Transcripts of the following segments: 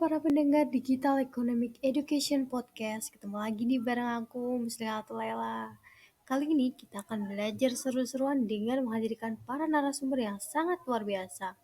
para pendengar Digital Economic Education Podcast. Ketemu lagi nih bareng aku, Muslihatul Laila. Kali ini kita akan belajar seru-seruan dengan menghadirkan para narasumber yang sangat luar biasa.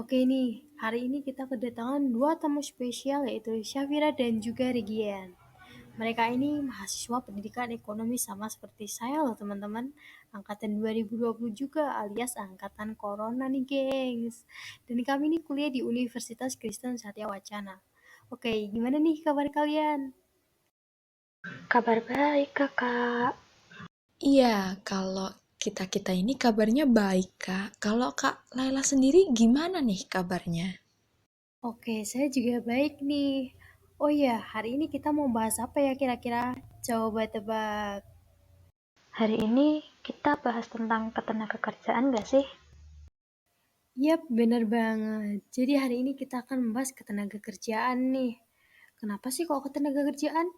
Oke nih, hari ini kita kedatangan dua tamu spesial yaitu Syafira dan juga Regian. Mereka ini mahasiswa pendidikan ekonomi sama seperti saya loh teman-teman. Angkatan 2020 juga alias angkatan corona nih gengs. Dan kami ini kuliah di Universitas Kristen Satya Wacana. Oke, gimana nih kabar kalian? Kabar baik, Kakak. Iya, kalau kita-kita ini kabarnya baik, Kak. Kalau Kak Laila sendiri gimana nih kabarnya? Oke, saya juga baik nih. Oh iya, hari ini kita mau bahas apa ya kira-kira? Coba tebak. Hari ini kita bahas tentang ketenagakerjaan nggak sih? Yap, bener banget. Jadi hari ini kita akan membahas ketenagakerjaan nih. Kenapa sih kok ketenagakerjaan?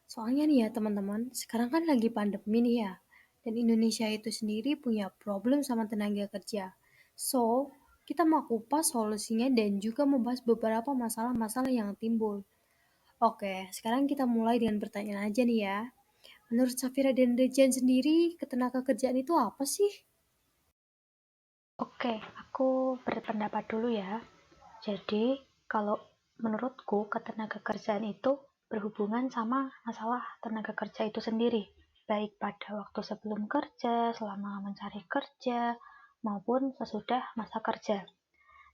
Soalnya nih ya teman-teman, sekarang kan lagi pandemi nih ya, dan Indonesia itu sendiri punya problem sama tenaga kerja. So, kita mau kupas solusinya dan juga membahas beberapa masalah-masalah yang timbul. Oke, sekarang kita mulai dengan pertanyaan aja nih ya. Menurut Safira dan Dejan sendiri, ketenaga kerjaan itu apa sih? Oke, aku berpendapat dulu ya. Jadi, kalau menurutku ketenagakerjaan itu berhubungan sama masalah tenaga kerja itu sendiri, baik pada waktu sebelum kerja, selama mencari kerja, maupun sesudah masa kerja.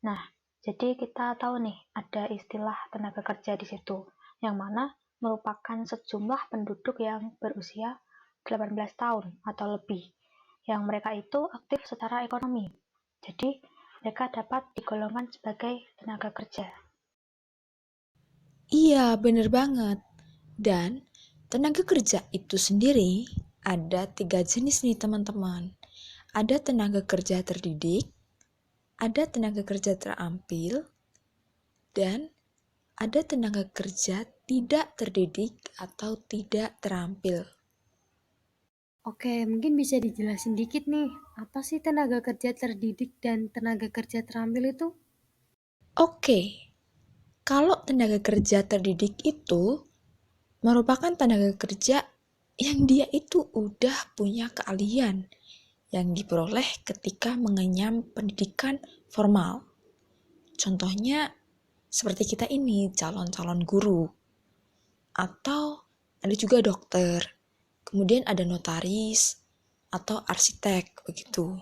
Nah, jadi kita tahu nih ada istilah tenaga kerja di situ, yang mana merupakan sejumlah penduduk yang berusia 18 tahun atau lebih, yang mereka itu aktif secara ekonomi. Jadi, mereka dapat digolongkan sebagai tenaga kerja. Iya, bener banget. Dan tenaga kerja itu sendiri ada 3 jenis nih teman-teman. Ada tenaga kerja terdidik, ada tenaga kerja terampil, dan ada tenaga kerja tidak terdidik atau tidak terampil. Oke, mungkin bisa dijelasin dikit nih, apa sih tenaga kerja terdidik dan tenaga kerja terampil itu? Oke, kalau tenaga kerja terdidik itu merupakan tenaga kerja yang dia itu udah punya keahlian yang diperoleh ketika mengenyam pendidikan formal. Contohnya seperti kita ini, calon-calon guru. Atau ada juga dokter, kemudian ada notaris, atau arsitek, begitu.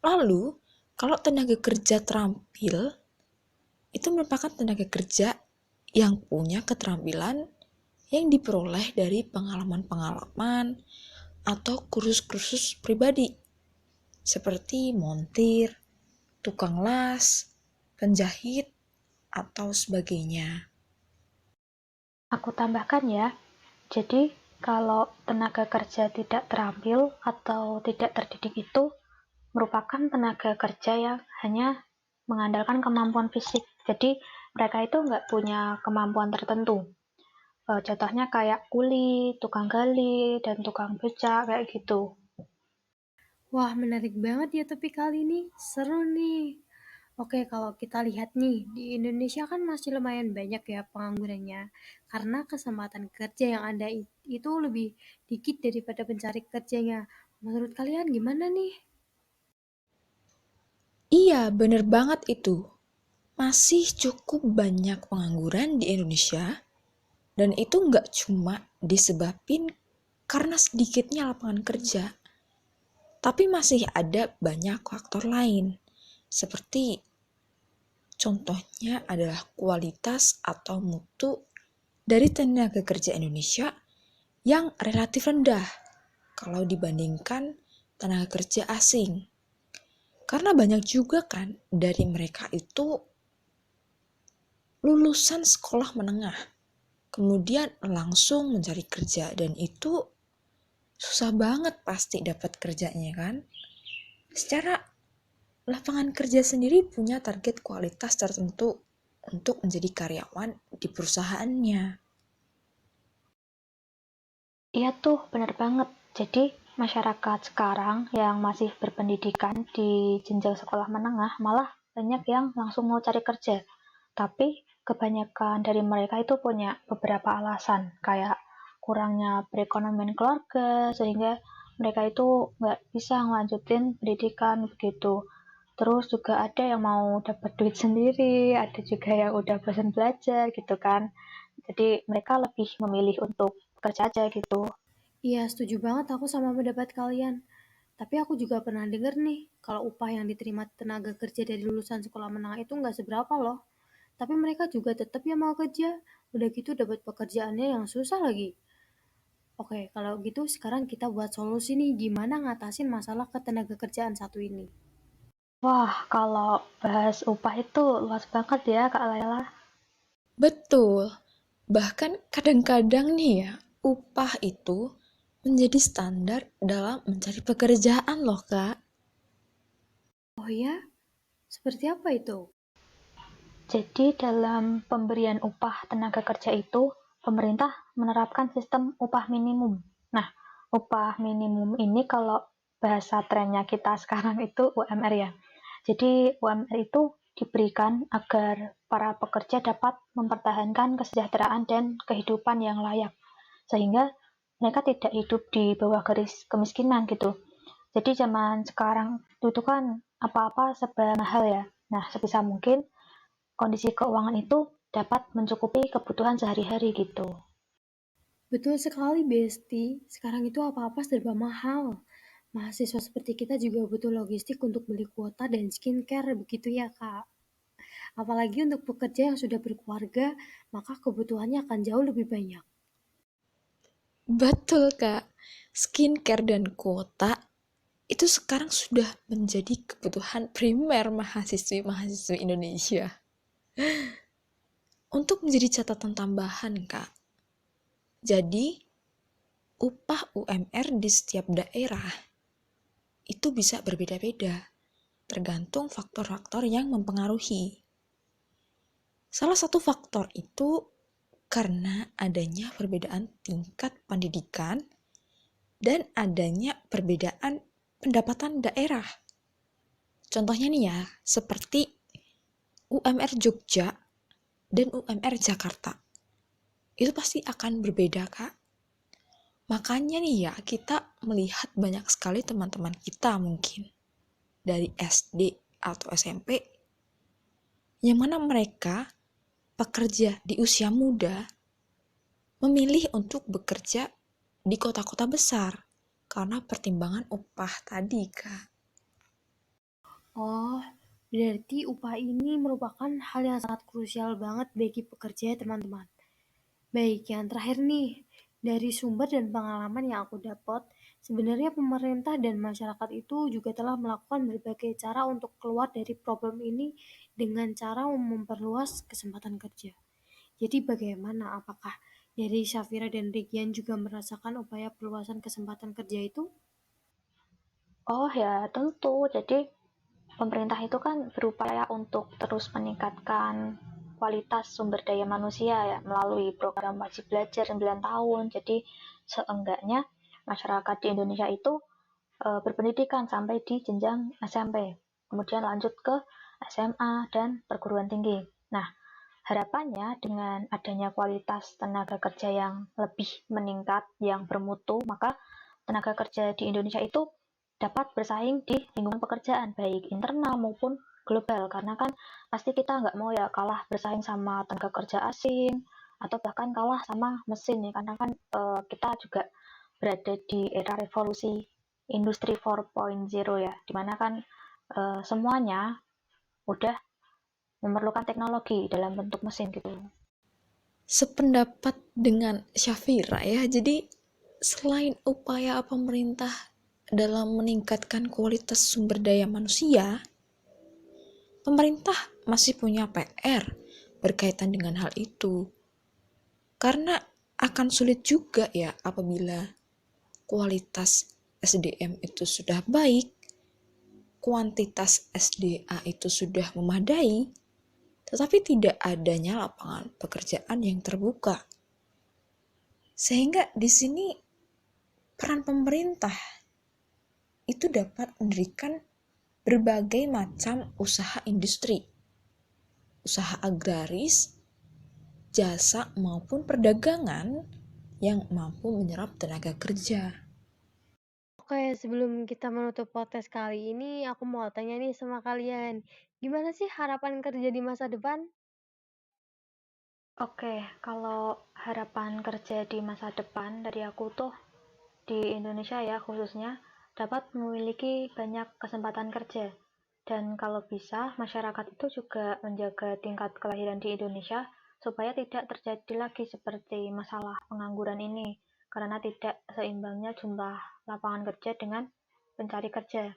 Lalu, kalau tenaga kerja terampil, itu merupakan tenaga kerja yang punya keterampilan yang diperoleh dari pengalaman-pengalaman atau kursus-kursus pribadi seperti montir, tukang las, penjahit, atau sebagainya. Aku tambahkan ya, jadi kalau tenaga kerja tidak terampil atau tidak terdidik itu merupakan tenaga kerja yang hanya mengandalkan kemampuan fisik. Jadi mereka itu nggak punya kemampuan tertentu. Contohnya kayak kuli, tukang gali, dan tukang becak kayak gitu. Wah, menarik banget ya topik kali ini. Seru nih. Oke, kalau kita lihat nih, di Indonesia kan masih lumayan banyak ya penganggurannya. Karena kesempatan kerja yang ada itu lebih dikit daripada pencari kerjanya. Menurut kalian gimana nih? Iya, bener banget itu. Masih cukup banyak pengangguran di Indonesia, dan itu nggak cuma disebabin karena sedikitnya lapangan kerja, tapi masih ada banyak faktor lain, seperti contohnya adalah kualitas atau mutu dari tenaga kerja Indonesia yang relatif rendah kalau dibandingkan tenaga kerja asing. Karena banyak juga kan dari mereka itu lulusan sekolah menengah, kemudian langsung mencari kerja, dan itu susah banget pasti dapat kerjanya kan. Secara lapangan kerja sendiri punya target kualitas tertentu untuk menjadi karyawan di perusahaannya. Iya tuh, benar banget. Jadi, masyarakat sekarang yang masih berpendidikan di jenjang sekolah menengah malah banyak yang langsung mau cari kerja. Tapi kebanyakan dari mereka itu punya beberapa alasan, kayak kurangnya perekonomian keluarga, sehingga mereka itu nggak bisa ngelanjutin pendidikan begitu. Terus juga ada yang mau dapat duit sendiri, ada juga yang udah bosan belajar gitu kan. Jadi mereka lebih memilih untuk bekerja aja gitu. Iya, setuju banget aku sama pendapat kalian. Tapi aku juga pernah denger nih, kalau upah yang diterima tenaga kerja dari lulusan sekolah menengah itu nggak seberapa loh. Tapi mereka juga tetap ya mau kerja. Udah gitu dapat pekerjaannya yang susah lagi. Oke, kalau gitu sekarang kita buat solusi nih gimana ngatasin masalah ketenaga kerjaan satu ini. Wah, kalau bahas upah itu luas banget ya Kak Layla. Betul. Bahkan kadang-kadang nih ya, upah itu menjadi standar dalam mencari pekerjaan loh, Kak. Oh ya? Seperti apa itu? Jadi dalam pemberian upah tenaga kerja itu, pemerintah menerapkan sistem upah minimum. Nah, upah minimum ini kalau bahasa trennya kita sekarang itu UMR ya. Jadi UMR itu diberikan agar para pekerja dapat mempertahankan kesejahteraan dan kehidupan yang layak, sehingga mereka tidak hidup di bawah garis kemiskinan gitu. Jadi zaman sekarang itu kan apa-apa serba mahal ya. Nah, sebisa mungkin kondisi keuangan itu dapat mencukupi kebutuhan sehari-hari gitu. Betul sekali, Besti. Sekarang itu apa-apa serba mahal. Mahasiswa seperti kita juga butuh logistik untuk beli kuota dan skincare, begitu ya, Kak. Apalagi untuk pekerja yang sudah berkeluarga, maka kebutuhannya akan jauh lebih banyak. Betul, Kak. Skincare dan kuota itu sekarang sudah menjadi kebutuhan primer mahasiswi-mahasiswi Indonesia. Untuk menjadi catatan tambahan, Kak. Jadi, upah UMR di setiap daerah itu bisa berbeda-beda, tergantung faktor-faktor yang mempengaruhi. Salah satu faktor itu karena adanya perbedaan tingkat pendidikan dan adanya perbedaan pendapatan daerah. Contohnya nih ya, seperti UMR Jogja dan UMR Jakarta. Itu pasti akan berbeda, Kak. Makanya nih ya, kita melihat banyak sekali teman-teman kita mungkin dari SD atau SMP yang mana mereka pekerja di usia muda memilih untuk bekerja di kota-kota besar karena pertimbangan upah tadi, Kak. Oh, berarti upah ini merupakan hal yang sangat krusial banget bagi pekerja ya, teman-teman. Baik, yang terakhir nih, dari sumber dan pengalaman yang aku dapat, sebenarnya pemerintah dan masyarakat itu juga telah melakukan berbagai cara untuk keluar dari problem ini dengan cara memperluas kesempatan kerja. Jadi bagaimana? Apakah dari Syafira dan Regian juga merasakan upaya perluasan kesempatan kerja itu? Oh ya, tentu. Jadi pemerintah itu kan berupaya untuk terus meningkatkan kualitas sumber daya manusia ya melalui program wajib belajar 9 tahun. Jadi seenggaknya masyarakat di Indonesia itu berpendidikan sampai di jenjang SMP, kemudian lanjut ke SMA dan perguruan tinggi. Nah, harapannya dengan adanya kualitas tenaga kerja yang lebih meningkat, yang bermutu, maka tenaga kerja di Indonesia itu dapat bersaing di lingkungan pekerjaan, baik internal maupun global. Karena kan pasti kita nggak mau ya kalah bersaing sama tenaga kerja asing, atau bahkan kalah sama mesin ya, karena kan kita juga berada di era revolusi industri 4.0 ya, dimana kan semuanya udah memerlukan teknologi dalam bentuk mesin gitu. Sependapat dengan Syafira ya, jadi selain upaya pemerintah dalam meningkatkan kualitas sumber daya manusia, pemerintah masih punya PR berkaitan dengan hal itu. Karena akan sulit juga ya apabila kualitas SDM itu sudah baik, kuantitas SDA itu sudah memadai, tetapi tidak adanya lapangan pekerjaan yang terbuka. Sehingga di sini peran pemerintah itu dapat memberikan berbagai macam usaha industri, usaha agraris, jasa maupun perdagangan yang mampu menyerap tenaga kerja. Oke, sebelum kita menutup podcast kali ini, aku mau tanya nih sama kalian. Gimana sih harapan kerja di masa depan? Oke, kalau harapan kerja di masa depan dari aku tuh di Indonesia ya khususnya dapat memiliki banyak kesempatan kerja. Dan kalau bisa, masyarakat itu juga menjaga tingkat kelahiran di Indonesia supaya tidak terjadi lagi seperti masalah pengangguran ini, karena tidak seimbangnya jumlah lapangan kerja dengan pencari kerja.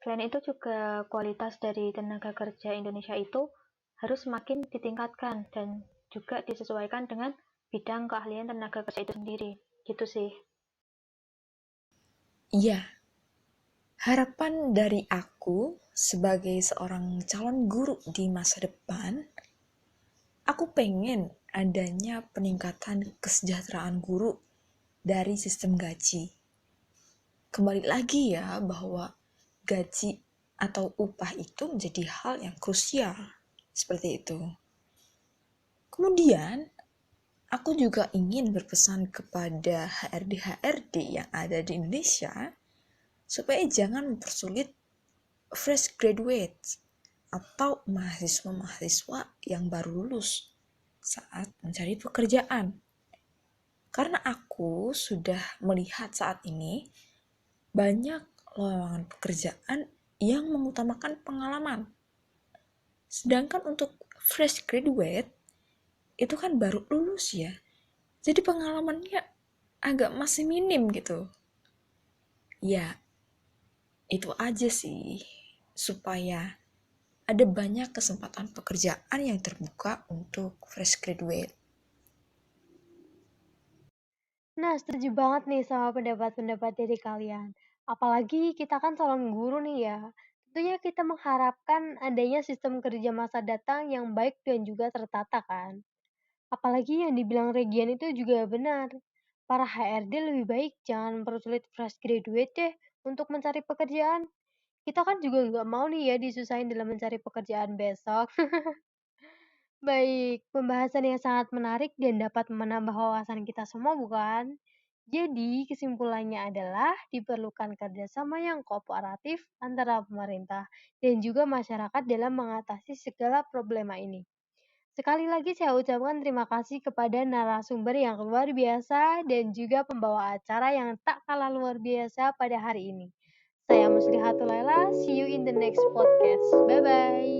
Selain itu juga kualitas dari tenaga kerja Indonesia itu harus semakin ditingkatkan dan juga disesuaikan dengan bidang keahlian tenaga kerja itu sendiri. Gitu sih. Iya, harapan dari aku sebagai seorang calon guru di masa depan, aku pengen adanya peningkatan kesejahteraan guru dari sistem gaji. Kembali lagi ya bahwa gaji atau upah itu menjadi hal yang krusial. Seperti itu. Kemudian, aku juga ingin berpesan kepada HRD-HRD yang ada di Indonesia supaya jangan mempersulit fresh graduate atau mahasiswa-mahasiswa yang baru lulus saat mencari pekerjaan. Karena aku sudah melihat saat ini banyak lowongan pekerjaan yang mengutamakan pengalaman. Sedangkan untuk fresh graduate itu kan baru lulus ya. Jadi pengalamannya agak masih minim gitu. Ya, itu aja sih. Supaya ada banyak kesempatan pekerjaan yang terbuka untuk fresh graduate. Nah, setuju banget nih sama pendapat-pendapat dari kalian. Apalagi kita kan calon guru nih ya. Tentunya kita mengharapkan adanya sistem kerja masa datang yang baik dan juga tertata kan. Apalagi yang dibilang Regian itu juga benar. Para HRD lebih baik jangan mempersulit fresh graduate deh untuk mencari pekerjaan. Kita kan juga nggak mau nih ya disusahin dalam mencari pekerjaan besok. Baik, pembahasan yang sangat menarik dan dapat menambah wawasan kita semua, bukan? Jadi, kesimpulannya adalah diperlukan kerjasama yang kooperatif antara pemerintah dan juga masyarakat dalam mengatasi segala problema ini. Sekali lagi saya ucapkan terima kasih kepada narasumber yang luar biasa dan juga pembawa acara yang tak kalah luar biasa pada hari ini. Saya Muslihatul Laila, see you in the next podcast. Bye-bye.